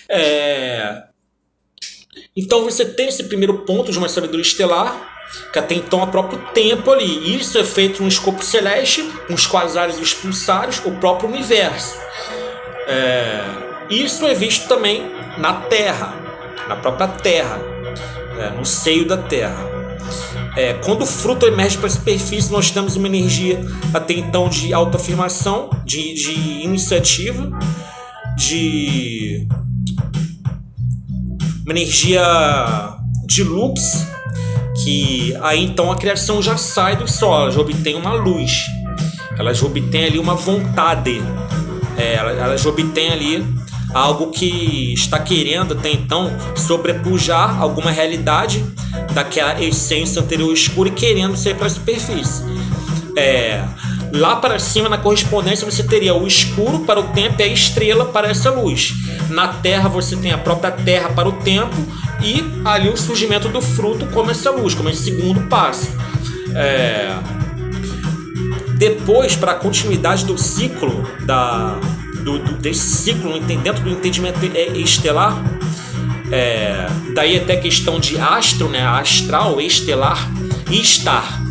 É, Então você tem esse primeiro ponto de uma sabedoria estelar, que até então é o próprio tempo ali. Isso é feito no escopo celeste, com os quasares e os pulsares, o próprio universo. Isso é visto também na Terra, na própria Terra, no seio da Terra. Quando o fruto emerge para a superfície, nós temos uma energia até então de autoafirmação, de iniciativa, de uma energia de lux, que aí então a criação já sai do sol, ela já obtém uma luz, ela já obtém ali uma vontade, ela já obtém ali algo que está querendo até então sobrepujar alguma realidade daquela essência anterior escura e querendo sair para a superfície. Lá para cima, na correspondência, você teria o escuro para o tempo e a estrela para essa luz. Na Terra, você tem a própria Terra para o tempo e ali o surgimento do fruto como essa luz, como esse segundo passo. Depois, para a continuidade do ciclo, desse ciclo dentro do entendimento estelar, daí até a questão de astro, né? Astral, estelar e estar.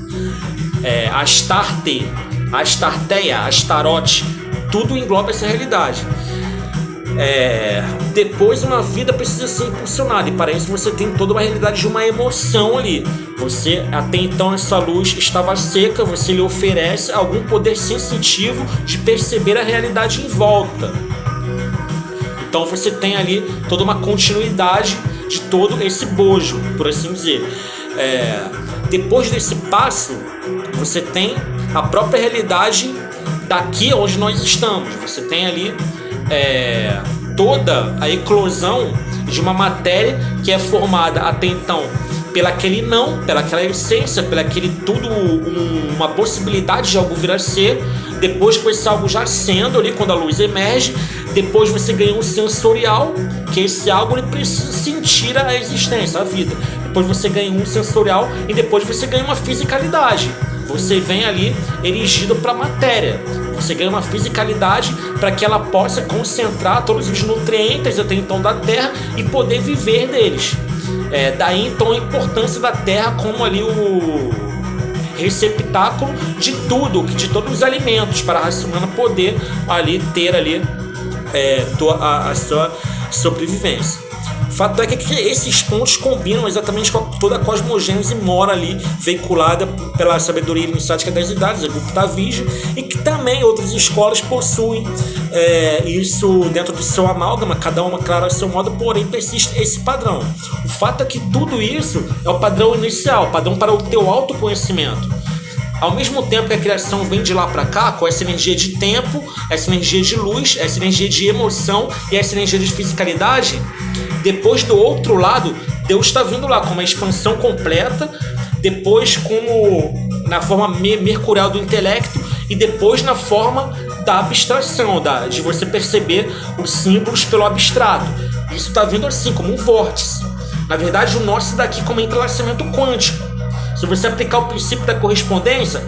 Astarte, Astarteia, Astarote, tudo engloba essa realidade. Depois uma vida precisa ser impulsionada, e para isso você tem toda uma realidade de uma emoção ali. Você, até então essa luz estava seca, você lhe oferece algum poder sensitivo de perceber a realidade em volta. Então você tem ali toda uma continuidade de todo esse bojo, por assim dizer. Depois desse passo, você tem a própria realidade daqui onde nós estamos. Você tem ali toda a eclosão de uma matéria que é formada até então pelaquela essência, pelaquele tudo, uma possibilidade de algo vir a ser. Depois com esse algo já sendo ali, quando a luz emerge, depois você ganha um sensorial, que esse algo ele precisa sentir a existência, a vida. Depois você ganha um sensorial e depois você ganha uma fisicalidade. Você vem ali erigido para a matéria. Você ganha uma fisicalidade para que ela possa concentrar todos os nutrientes até então da Terra e poder viver deles. Daí então a importância da Terra como ali o receptáculo de tudo, de todos os alimentos, para a raça humana poder ali ter ali a sua sobrevivência. O fato é que esses pontos combinam exatamente com toda a cosmogênese mora ali, veiculada pela sabedoria iniciática das idades, a Gupta Vija, e que também outras escolas possuem isso dentro do seu amálgama, cada uma clara a seu modo, porém persiste esse padrão. O fato é que tudo isso é o padrão inicial, o padrão para o teu autoconhecimento. Ao mesmo tempo que a criação vem de lá para cá, com essa energia de tempo, essa energia de luz, essa energia de emoção e essa energia de fisicalidade, depois do outro lado, Deus está vindo lá com uma expansão completa, depois como na forma mercurial do intelecto e depois na forma da abstração, de você perceber os símbolos pelo abstrato. Isso está vindo assim, como um vórtice. Na verdade, o nosso daqui como entrelaçamento quântico. Se você aplicar o princípio da correspondência,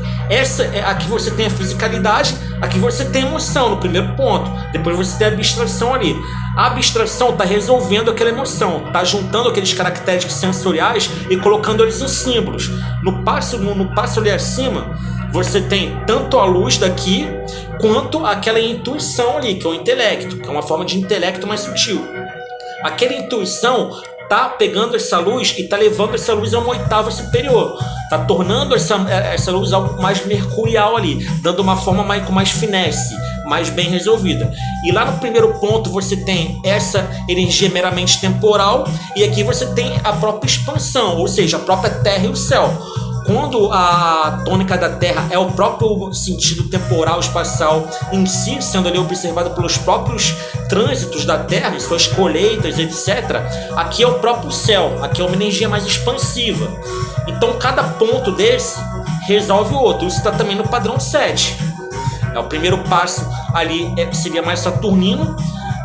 aqui você tem a fisicalidade, aqui você tem a emoção no primeiro ponto. Depois você tem a abstração ali. A abstração está resolvendo aquela emoção, está juntando aqueles caracteres sensoriais e colocando eles em símbolos. No passo ali acima, você tem tanto a luz daqui, quanto aquela intuição ali, que é o intelecto, que é uma forma de intelecto mais sutil. Aquela intuição tá pegando essa luz e tá levando essa luz a uma oitava superior, tá tornando essa luz algo mais mercurial ali, dando uma forma com mais finesse, mais bem resolvida. E lá no primeiro ponto você tem essa energia meramente temporal, e aqui você tem a própria expansão, ou seja, a própria terra e o céu. Quando a tônica da Terra é o próprio sentido temporal, espacial em si, sendo ali observado pelos próprios trânsitos da Terra, e suas colheitas, etc., aqui é o próprio céu, aqui é uma energia mais expansiva. Então cada ponto desse resolve o outro. Isso está também no padrão 7. O primeiro passo ali seria mais saturnino,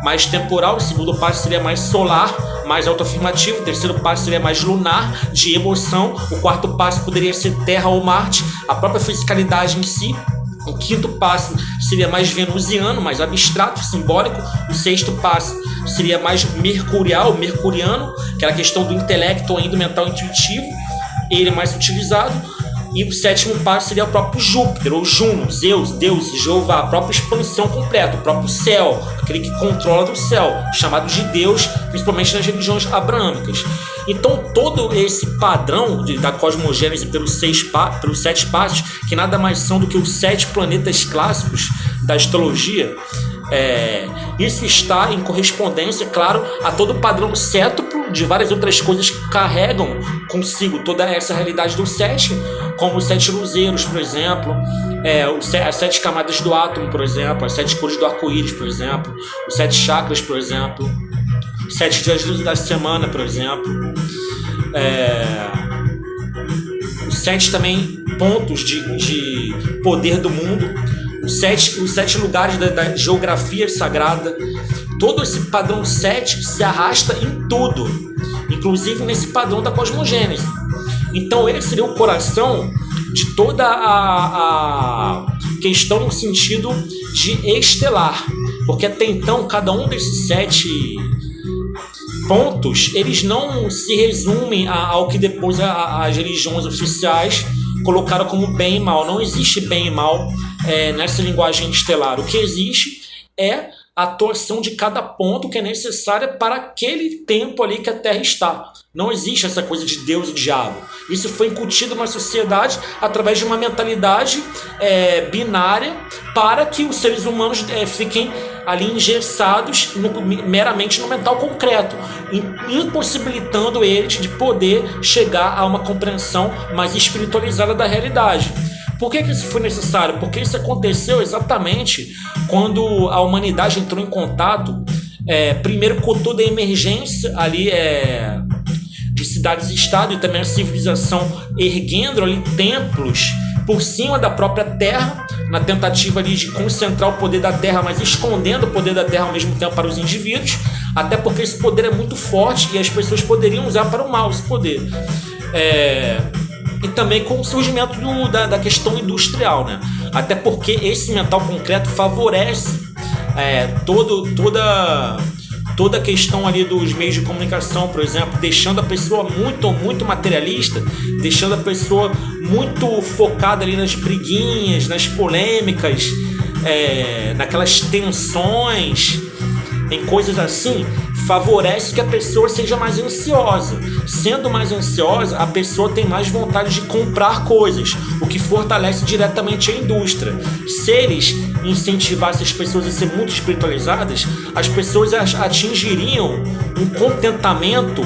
mais temporal. O segundo passo seria mais solar, mais autoafirmativo. O terceiro passo seria mais lunar, de emoção. O quarto passo poderia ser Terra ou Marte, a própria fisicalidade em si. O quinto passo seria mais venusiano, mais abstrato, simbólico. O sexto passo seria mais mercuriano, que era a questão do intelecto ainda mental intuitivo, ele é mais utilizado. E o sétimo passo seria o próprio Júpiter, ou Juno, Zeus, Deus, Jeová, a própria expansão completa, o próprio céu, aquele que controla do céu, chamado de Deus, principalmente nas religiões abraâmicas. Então, todo esse padrão da cosmogênese pelos 7 passos, que nada mais são do que os 7 planetas clássicos da astrologia, isso está em correspondência, claro, a todo o padrão cétuplo de várias outras coisas que carregam consigo toda essa realidade do 7, como os 7 luzeiros, por exemplo, as 7 camadas do átomo, por exemplo, as 7 cores do arco-íris, por exemplo, os 7 chakras, por exemplo, os 7 dias da semana, por exemplo, os 7 também pontos de poder do mundo, os 7 lugares da geografia sagrada. Todo esse padrão 7 se arrasta em tudo, inclusive nesse padrão da cosmogênese. Então ele seria o coração de toda a questão no sentido de estelar, porque até então cada um desses 7 pontos, eles não se resumem ao que depois as religiões oficiais colocaram como bem e mal. Não existe bem e mal nessa linguagem estelar. O que existe é a atuação de cada ponto que é necessária para aquele tempo ali que a Terra está. Não existe essa coisa de Deus e diabo. Isso foi incutido na sociedade através de uma mentalidade binária, para que os seres humanos fiquem ali engessados meramente no mental concreto, impossibilitando eles de poder chegar a uma compreensão mais espiritualizada da realidade. Por que isso foi necessário? Porque isso aconteceu exatamente quando a humanidade entrou em contato, primeiro com toda a emergência ali de cidades-estado, e também a civilização erguendo ali templos por cima da própria Terra, na tentativa ali de concentrar o poder da Terra, mas escondendo o poder da Terra ao mesmo tempo para os indivíduos, até porque esse poder é muito forte e as pessoas poderiam usar para o mal esse poder. E também com o surgimento da questão industrial, né? Até porque esse mental concreto favorece toda a questão ali dos meios de comunicação, por exemplo, deixando a pessoa muito materialista, deixando a pessoa muito focada ali nas briguinhas, nas polêmicas, naquelas tensões, em coisas assim, favorece que a pessoa seja mais ansiosa. Sendo mais ansiosa, a pessoa tem mais vontade de comprar coisas, o que fortalece diretamente a indústria. Se eles incentivassem as pessoas a serem muito espiritualizadas, as pessoas atingiriam um contentamento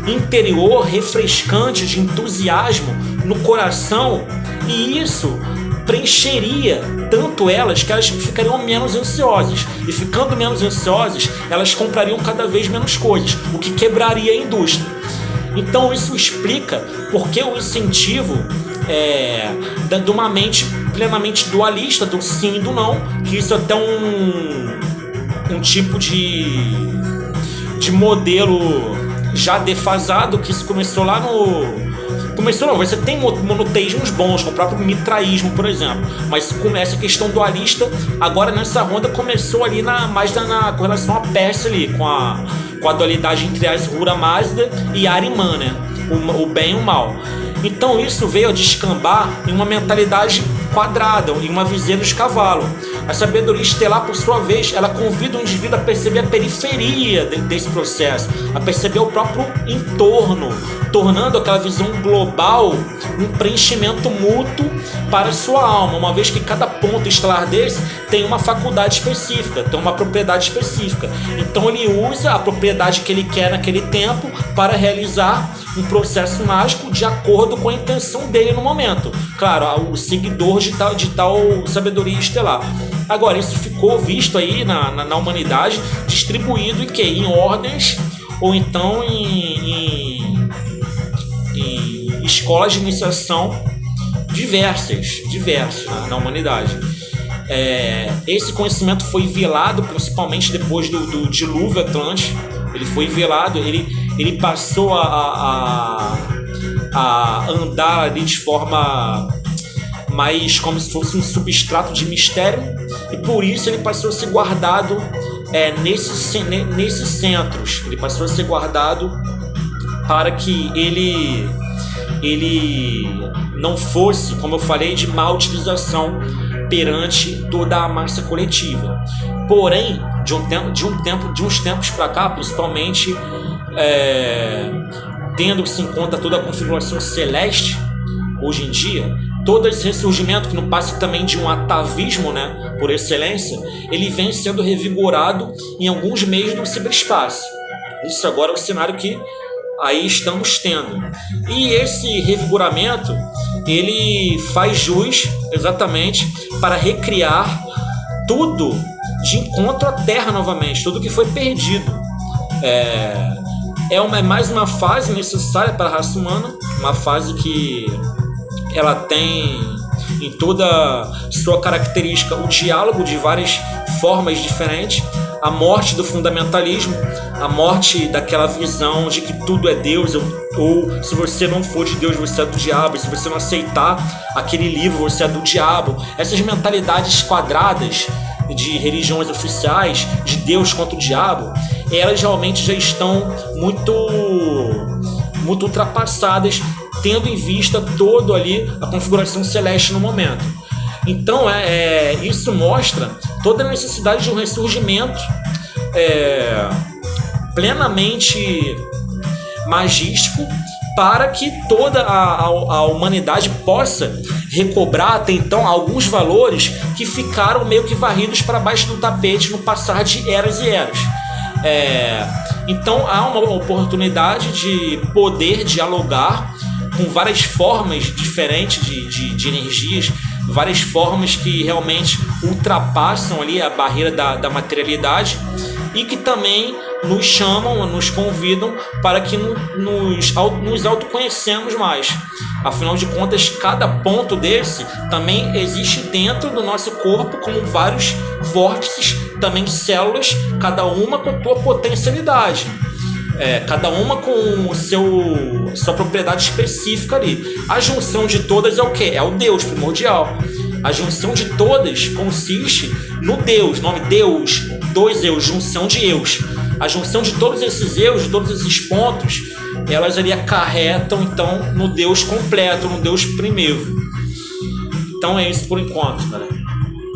interior refrescante, de entusiasmo no coração, e isso preencheria tanto elas que elas ficariam menos ansiosas, e ficando menos ansiosas, elas comprariam cada vez menos coisas, o que quebraria a indústria. Então isso explica porque o incentivo de uma mente plenamente dualista, do sim e do não, que isso é até um tipo de modelo já defasado, que isso começou lá no... Começou não, você tem monoteísmos bons, como o próprio mitraísmo, por exemplo, mas com essa questão dualista, agora nessa ronda começou ali mais com relação à Pérsia ali, com a dualidade entre Ahura Mazda e Ahriman, né? O bem e o mal. Então isso veio a descambar em uma mentalidade quadrada, em uma viseira de cavalo. A sabedoria estelar, por sua vez, ela convida o indivíduo a perceber a periferia desse processo, a perceber o próprio entorno, tornando aquela visão global um preenchimento mútuo para a sua alma, uma vez que cada ponto estelar desse tem uma faculdade específica, tem uma propriedade específica. Então ele usa a propriedade que ele quer naquele tempo para realizar um processo mágico de acordo com a intenção dele no momento. Claro, o seguidor de tal sabedoria estelar. Agora, isso ficou visto aí na humanidade, distribuído em ordens, ou então em escolas de iniciação diversas na humanidade. Esse conhecimento foi velado principalmente depois do dilúvio atlântico. Ele foi velado, ele passou a andar ali de forma mas como se fosse um substrato de mistério, e por isso ele passou a ser guardado nesses centros. Ele passou a ser guardado para que ele não fosse, como eu falei, de má utilização perante toda a massa coletiva. Porém, de uns tempos para cá, principalmente tendo-se em conta toda a configuração celeste hoje em dia, todo esse ressurgimento, que não passa também de um atavismo, né, por excelência, ele vem sendo revigorado em alguns meios do ciberespaço. Isso agora é o cenário que aí estamos tendo. E esse revigoramento, ele faz jus exatamente para recriar tudo de encontro à Terra novamente, tudo que foi perdido. É mais uma fase necessária para a raça humana, uma fase que ela tem em toda sua característica o diálogo de várias formas diferentes, a morte do fundamentalismo, a morte daquela visão de que tudo é Deus, ou se você não for de Deus, você é do diabo, e se você não aceitar aquele livro, você é do diabo. Essas mentalidades quadradas de religiões oficiais, de Deus contra o diabo, elas realmente já estão muito ultrapassadas, tendo em vista todo ali a configuração celeste no momento. Então isso mostra toda a necessidade de um ressurgimento plenamente magístico, para que toda a humanidade possa recobrar até então alguns valores que ficaram meio que varridos para baixo do tapete no passar de eras e eras. Então há uma oportunidade de poder dialogar com várias formas diferentes de energias, várias formas que realmente ultrapassam ali a barreira da materialidade, e que também nos chamam, nos convidam para que nos autoconhecemos mais. Afinal de contas, cada ponto desse também existe dentro do nosso corpo como vários vórtices, também células, cada uma com a sua potencialidade. Cada uma com sua propriedade específica ali. A junção de todas é o quê? É o Deus primordial. A junção de todas consiste no Deus, nome Deus, dois eus, junção de eus. A junção de todos esses eus, de todos esses pontos, elas ali acarretam então no Deus completo, no Deus primeiro. Então é isso por enquanto, galera.